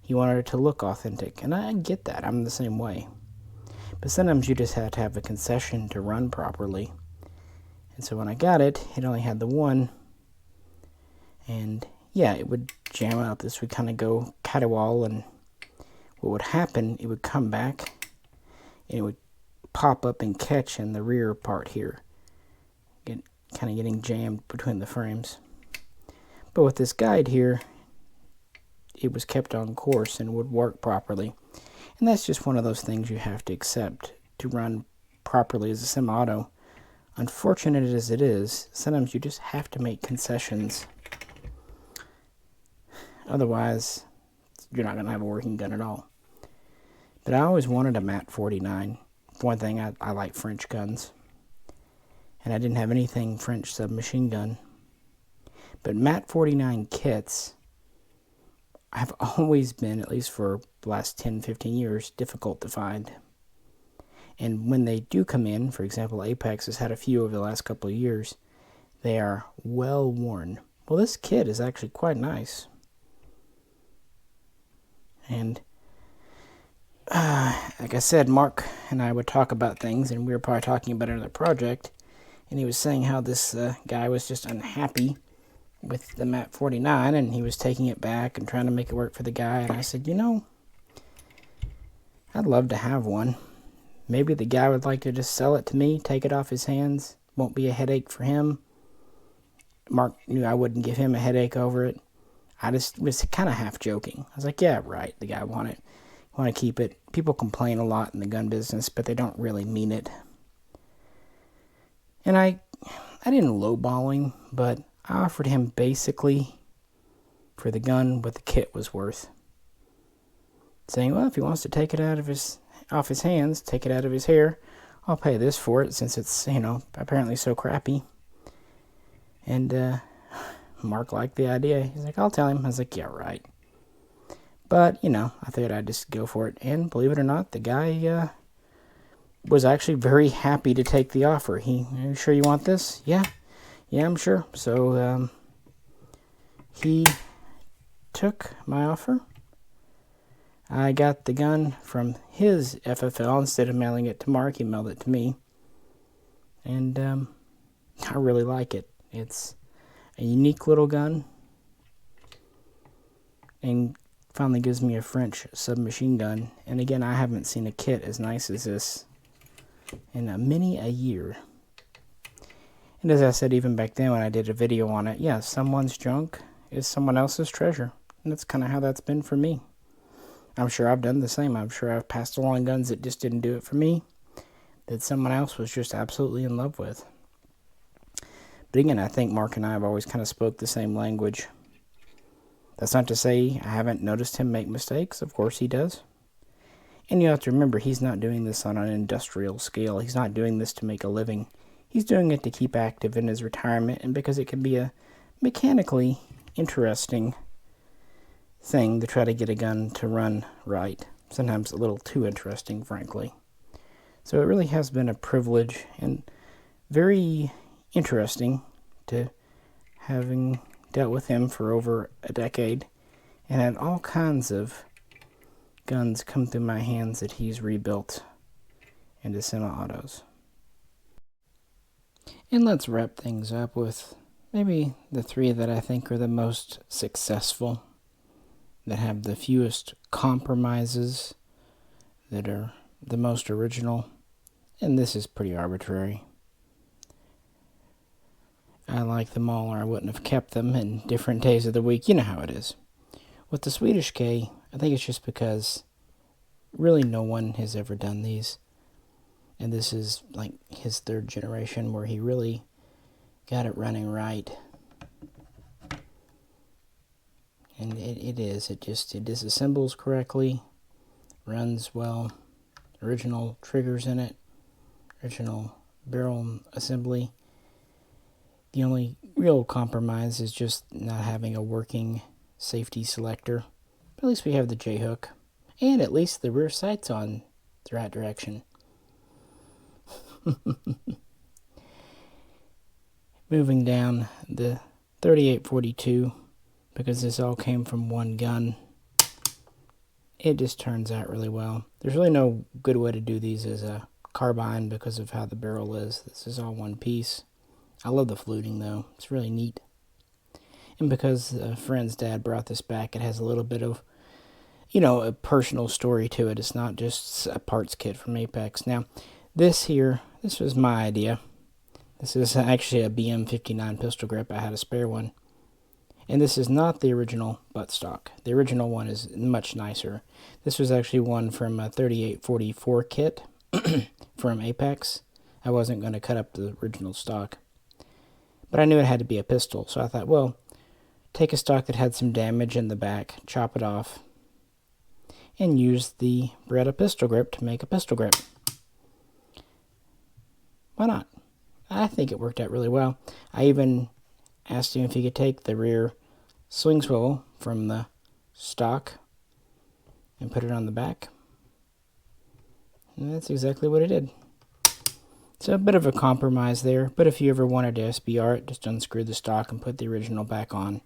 he wanted it to look authentic. And I get that. I'm the same way. But sometimes you just have to have a concession to run properly. And so when I got it, it only had the one. And yeah, it would jam up. This would kind of go caterwaul, and what would happen, it would come back and it would pop up and catch in the rear part here. Kind of getting jammed between the frames. But with this guide here, it was kept on course and would work properly. And that's just one of those things you have to accept to run properly as a semi-auto. Unfortunate as it is, sometimes you just have to make concessions. Otherwise, you're not going to have a working gun at all. But I always wanted a MAT 49. For one thing, I like French guns. And I didn't have anything French submachine gun. But MAT 49 kits have always been, at least for the last 10, 15 years, difficult to find. And when they do come in, for example, Apex has had a few over the last couple of years, they are well worn. Well, this kit is actually quite nice. And like I said, Mark and I would talk about things, and we were probably talking about another project, and he was saying how this guy was just unhappy with the MAT 49, and he was taking it back and trying to make it work for the guy. And I said, you know, I'd love to have one. Maybe the guy would like to just sell it to me, take it off his hands. Won't be a headache for him. Mark knew I wouldn't give him a headache over it. I just was kind of half joking. I was like, yeah, right, the guy want it. Want to keep it. People complain a lot in the gun business, but they don't really mean it. And I didn't lowball him, but I offered him basically for the gun what the kit was worth. Saying, well, if he wants to take it off his hands, take it out of his hair, I'll pay this for it since it's, apparently so crappy. And Mark liked the idea. He's like, I'll tell him. I was like, yeah, right. But, I figured I'd just go for it. And believe it or not, the guy was actually very happy to take the offer. Are you sure you want this? Yeah, I'm sure. So he took my offer. I got the gun from his FFL. Instead of mailing it to Mark, he mailed it to me. And I really like it. It's a unique little gun. And finally gives me a French submachine gun. And again, I haven't seen a kit as nice as this in many a year. And as I said even back then when I did a video on it, yeah, someone's junk is someone else's treasure. And that's kind of how that's been for me. I'm sure I've done the same. I'm sure I've passed along guns that just didn't do it for me, that someone else was just absolutely in love with. But again, I think Mark and I have always kind of spoke the same language. That's not to say I haven't noticed him make mistakes. Of course he does. And you have to remember, he's not doing this on an industrial scale. He's not doing this to make a living. He's doing it to keep active in his retirement, and because it can be a mechanically interesting thing to try to get a gun to run right. Sometimes a little too interesting, frankly. So it really has been a privilege and very interesting to having dealt with him for over a decade and had all kinds of guns come through my hands that he's rebuilt into semi-autos. And let's wrap things up with maybe the three that I think are the most successful, that have the fewest compromises, that are the most original, and this is pretty arbitrary. I like them all, or I wouldn't have kept them in different days of the week. You know how it is. With the Swedish K, I think it's just because really no one has ever done these. And this is like his third generation where he really got it running right. And it disassembles correctly, runs well, original triggers in it, original barrel assembly. The only real compromise is just not having a working safety selector. But at least we have the J-hook, and at least the rear sight's on the right direction. Moving down, the 3842, because this all came from one gun, it just turns out really well. There's really no good way to do these as a carbine because of how the barrel is. This is all one piece. I love the fluting though. It's really neat. And because a friend's dad brought this back, it has a little bit of, a personal story to it. It's not just a parts kit from Apex. Now, this was my idea. This is actually a BM-59 pistol grip. I had a spare one. And this is not the original buttstock. The original one is much nicer. This was actually one from a 3844 kit from Apex. I wasn't going to cut up the original stock. But I knew it had to be a pistol, so I thought, well, take a stock that had some damage in the back, chop it off, and use the Beretta pistol grip to make a pistol grip. Why not? I think it worked out really well. I even asked him if he could take the rear sling swivel from the stock and put it on the back. And that's exactly what it did. So a bit of a compromise there, but if you ever wanted to SBR it, just unscrew the stock and put the original back on.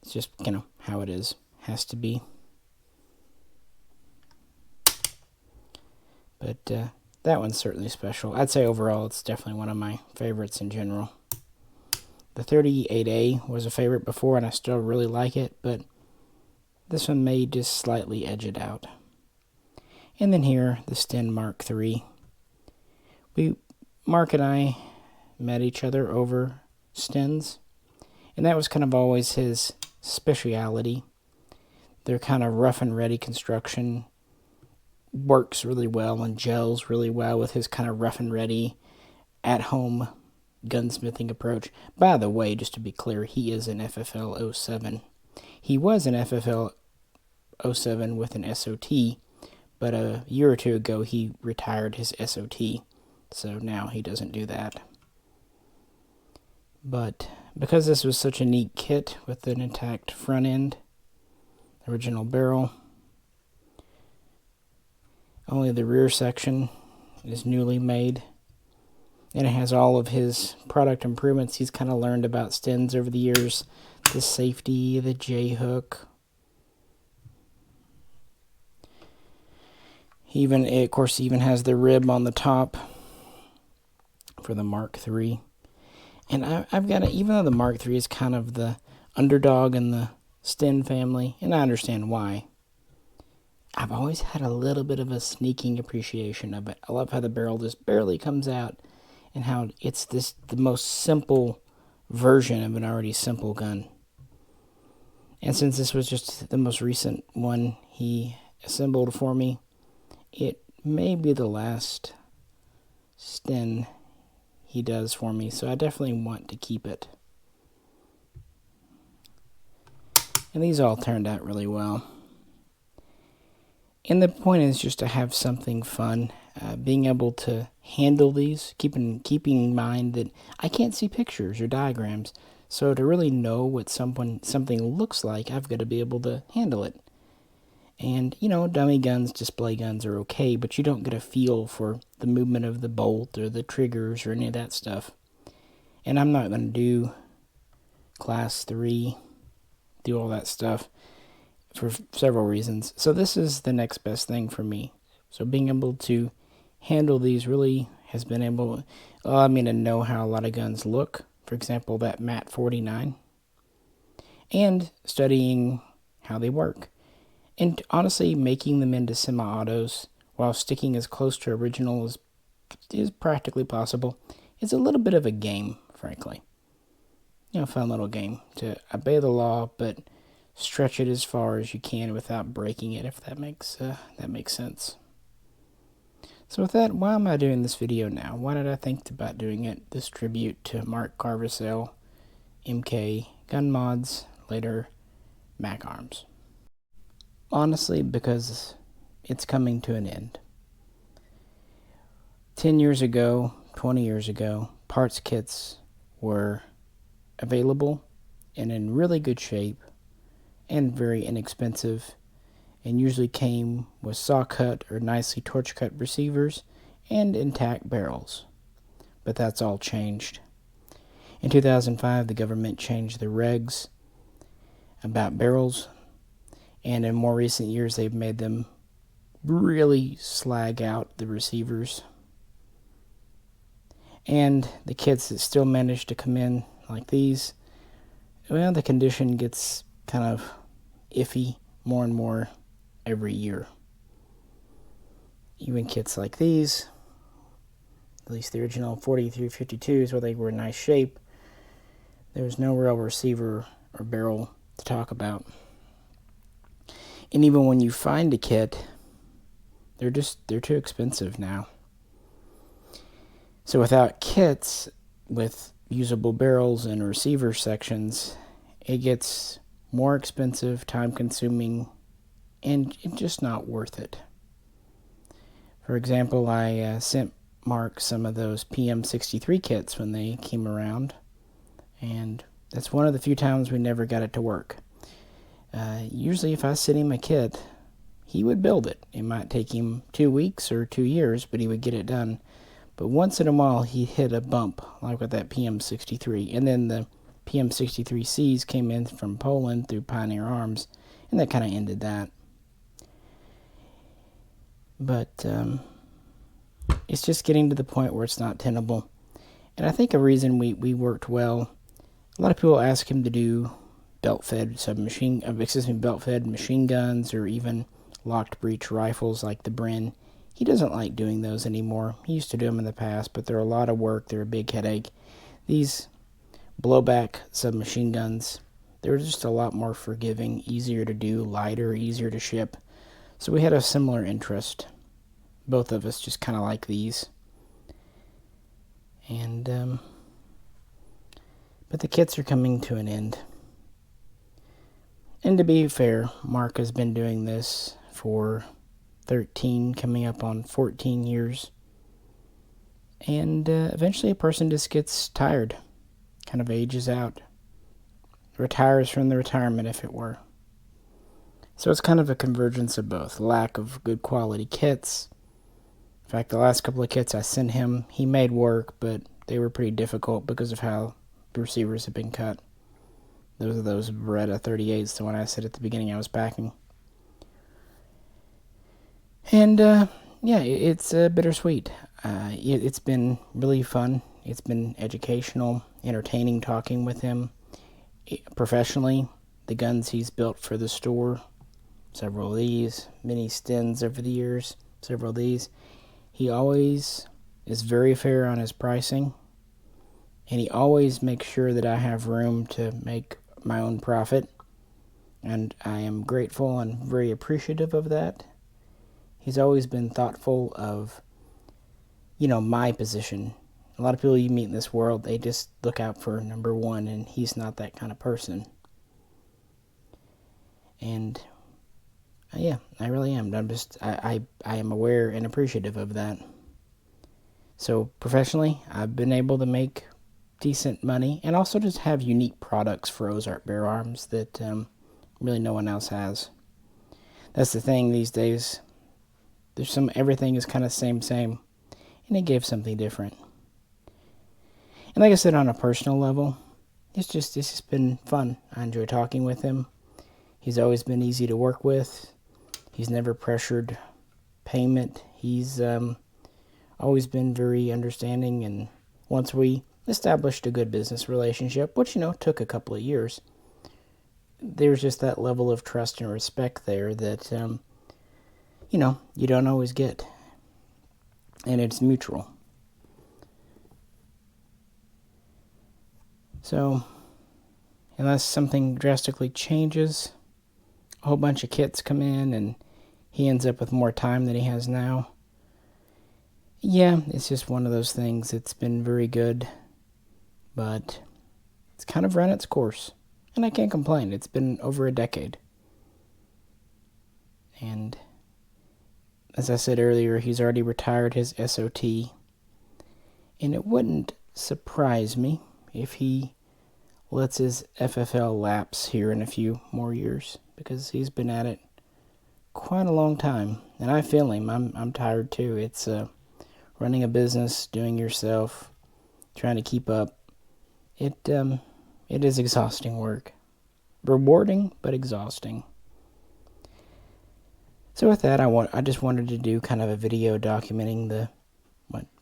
It's just, how it is. Has to be. But that one's certainly special. I'd say overall it's definitely one of my favorites in general. The 38A was a favorite before and I still really like it, but this one may just slightly edge it out. And then here, the Sten Mark III. Mark and I met each other over Stens, and that was kind of always his speciality. Their kind of rough and ready construction works really well and gels really well with his kind of rough and ready at-home gunsmithing approach. By the way, just to be clear, he is an FFL 07. He was an FFL 07 with an SOT, but a year or two ago he retired his SOT, so now he doesn't do that. But because this was such a neat kit with an intact front end, original barrel, only the rear section is newly made, and it has all of his product improvements he's kind of learned about Stens over the years. The safety, the J-hook. He, of course, even has the rib on the top for the Mark III. And I've got even though the Mark III is kind of the underdog in the Sten family, and I understand why, I've always had a little bit of a sneaking appreciation of it. I love how the barrel just barely comes out, and how it's the most simple version of an already simple gun. And since this was just the most recent one he assembled for me, it may be the last Sten he does for me, so I definitely want to keep it. And these all turned out really well. And the point is just to have something fun, being able to handle these, keeping in mind that I can't see pictures or diagrams, so to really know what something looks like, I've got to be able to handle it. And, dummy guns, display guns are okay, but you don't get a feel for the movement of the bolt or the triggers or any of that stuff. And I'm not going to do Class 3, do all that stuff for several reasons. So this is the next best thing for me. So being able to handle these really has been able to allow me to know how a lot of guns look. For example, that MAT 49. And studying how they work. And honestly, making them into semi-autos while sticking as close to original as is practically possible is a little bit of a game, frankly. Fun little game to obey the law, but stretch it as far as you can without breaking it, if that makes sense. So with that, why am I doing this video now? Why did I think about doing it? This tribute to Mark Karvasale, MK, gun mods, later MAKARMS. Honestly, because it's coming to an end. 10 years ago, 20 years ago, parts kits were available and in really good shape and very inexpensive, and usually came with saw cut or nicely torch cut receivers and intact barrels. But that's all changed. In 2005, the government changed the regs about barrels, and in more recent years they've made them really slag out the receivers. And the kits that still manage to come in like these, well, the condition gets kind of iffy more and more every year. Even kits like these, at least the original 4352s, where they were in nice shape, there was no real receiver or barrel to talk about. And even when you find a kit, they're too expensive now. So without kits with usable barrels and receiver sections, it gets more expensive, time consuming, and just not worth it. For example, I sent Mark some of those PM63 kits when they came around, and that's one of the few times we never got it to work. Usually if I sent him a kit, he would build it. It might take him 2 weeks or 2 years, but he would get it done. But once in a while he hit a bump, like with that PM63, and then the PM63Cs came in from Poland through Pioneer Arms, and that kind of ended that. But it's just getting to the point where it's not tenable. And I think a reason we worked well, a lot of people ask him to do belt-fed belt-fed machine guns, or even locked breech rifles like the Bren. He doesn't like doing those anymore. He used to do them in the past, but they're a lot of work. They're a big headache. These blowback submachine guns, they're just a lot more forgiving, easier to do, lighter, easier to ship. So we had a similar interest. Both of us just kind of like these. And but the kits are coming to an end. And to be fair, Mark has been doing this for 13, coming up on 14 years. And eventually a person just gets tired, kind of ages out, retires from the retirement, if it were. So it's kind of a convergence of both. Lack of good quality kits. In fact, the last couple of kits I sent him, he made work, but they were pretty difficult because of how the receivers had been cut. Those are those Beretta 38s, the one I said at the beginning I was packing. And yeah, it's bittersweet. It's been really fun. It's been educational, entertaining talking with him. Professionally, the guns he's built for the store, several of these, many Stens over the years, several of these. He always is very fair on his pricing, and he always makes sure that I have room to make my own profit, and I am grateful and very appreciative of that. He's always been thoughtful of, my position. A lot of people you meet in this world, they just look out for number one, and he's not that kind of person. And yeah, I really am. I am aware and appreciative of that. So professionally, I've been able to make decent money, and also just have unique products for Ozark Bear Arms that really no one else has. That's the thing these days. Everything is kind of same, and he gave something different. And like I said, on a personal level, it's just been fun. I enjoy talking with him. He's always been easy to work with. He's never pressured payment. He's always been very understanding, and once we established a good business relationship, which, took a couple of years, there's just that level of trust and respect there that, you don't always get. And it's mutual. So, unless something drastically changes, a whole bunch of kits come in and he ends up with more time than he has now. Yeah, it's just one of those things. It's been very good, but it's kind of run its course. And I can't complain. It's been over a decade. And as I said earlier, he's already retired his SOT. And it wouldn't surprise me if he lets his FFL lapse here in a few more years, because he's been at it quite a long time. And I feel him. I'm tired too. It's running a business, doing yourself, trying to keep up. It is exhausting work. Rewarding, but exhausting. So with that, I just wanted to do kind of a video documenting the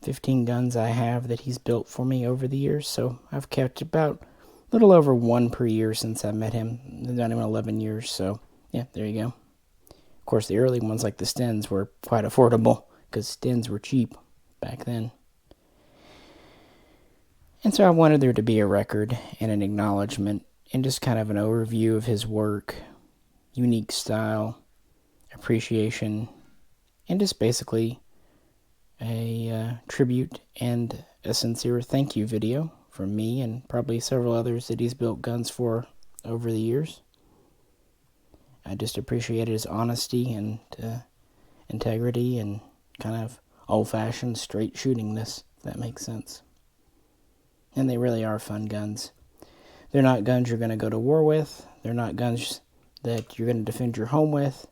15 guns I have that he's built for me over the years. So I've kept about a little over one per year since I met him. Not even 11 years. So yeah, there you go. Of course, the early ones like the Stens were quite affordable because Stens were cheap back then. And so I wanted there to be a record and an acknowledgement and just kind of an overview of his work, unique style, appreciation, and just basically a tribute and a sincere thank you video from me and probably several others that he's built guns for over the years. I just appreciated his honesty and integrity and kind of old-fashioned straight shootingness, if that makes sense. And they really are fun guns. They're not guns you're going to go to war with. They're not guns that you're going to defend your home with.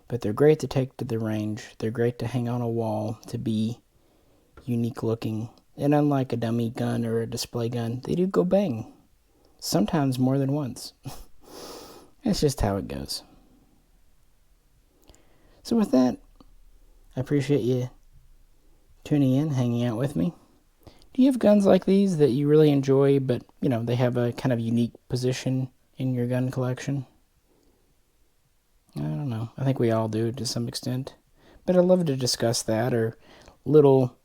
But they're great to take to the range. They're great to hang on a wall, to be unique looking. And unlike a dummy gun or a display gun, they do go bang. Sometimes more than once. That's just how it goes. So with that, I appreciate you tuning in, hanging out with me. Do you have guns like these that you really enjoy, but, you know, they have a kind of unique position in your gun collection? I don't know. I think we all do to some extent. But I'd love to discuss that, or little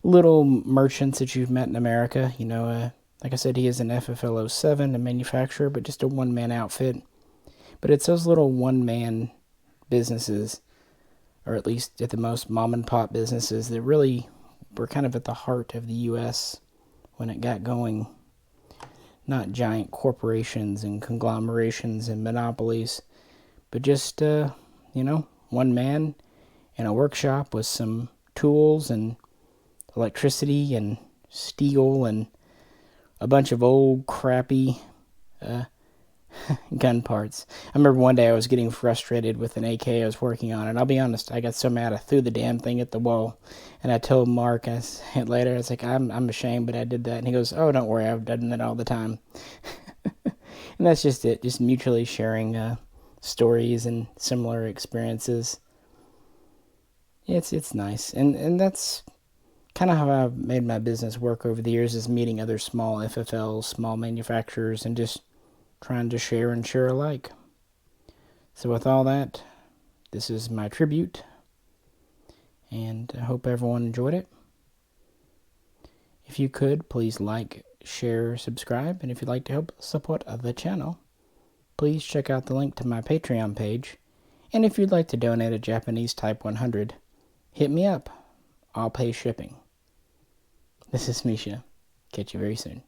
merchants that you've met in America. You know, like I said, he is an FFL 07, a manufacturer, but just a one-man outfit. But it's those little one-man businesses, or at least at the most mom-and-pop businesses, that really were kind of at the heart of the U.S. when it got going. Not giant corporations and conglomerations and monopolies, but just, you know, one man in a workshop with some tools and electricity and steel and a bunch of old crappy gun parts. I remember one day I was getting frustrated with an AK I was working on, and I'll be honest, I got so mad I threw the damn thing at the wall. And I told Mark, I said later, I was like, I'm ashamed, but I did that. And he goes, oh, don't worry, I've done that all the time. And that's just it, just mutually sharing stories and similar experiences. It's nice, and that's kind of how I've made my business work over the years, is meeting other small FFLs, small manufacturers, and just trying to share and share alike. So with all that, this is my tribute, and I hope everyone enjoyed it. If you could, please like, share, subscribe, and if you'd like to help support the channel, please check out the link to my Patreon page. And if you'd like to donate a Japanese Type 100, hit me up. I'll pay shipping. This is Misha. Catch you very soon.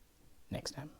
Next time.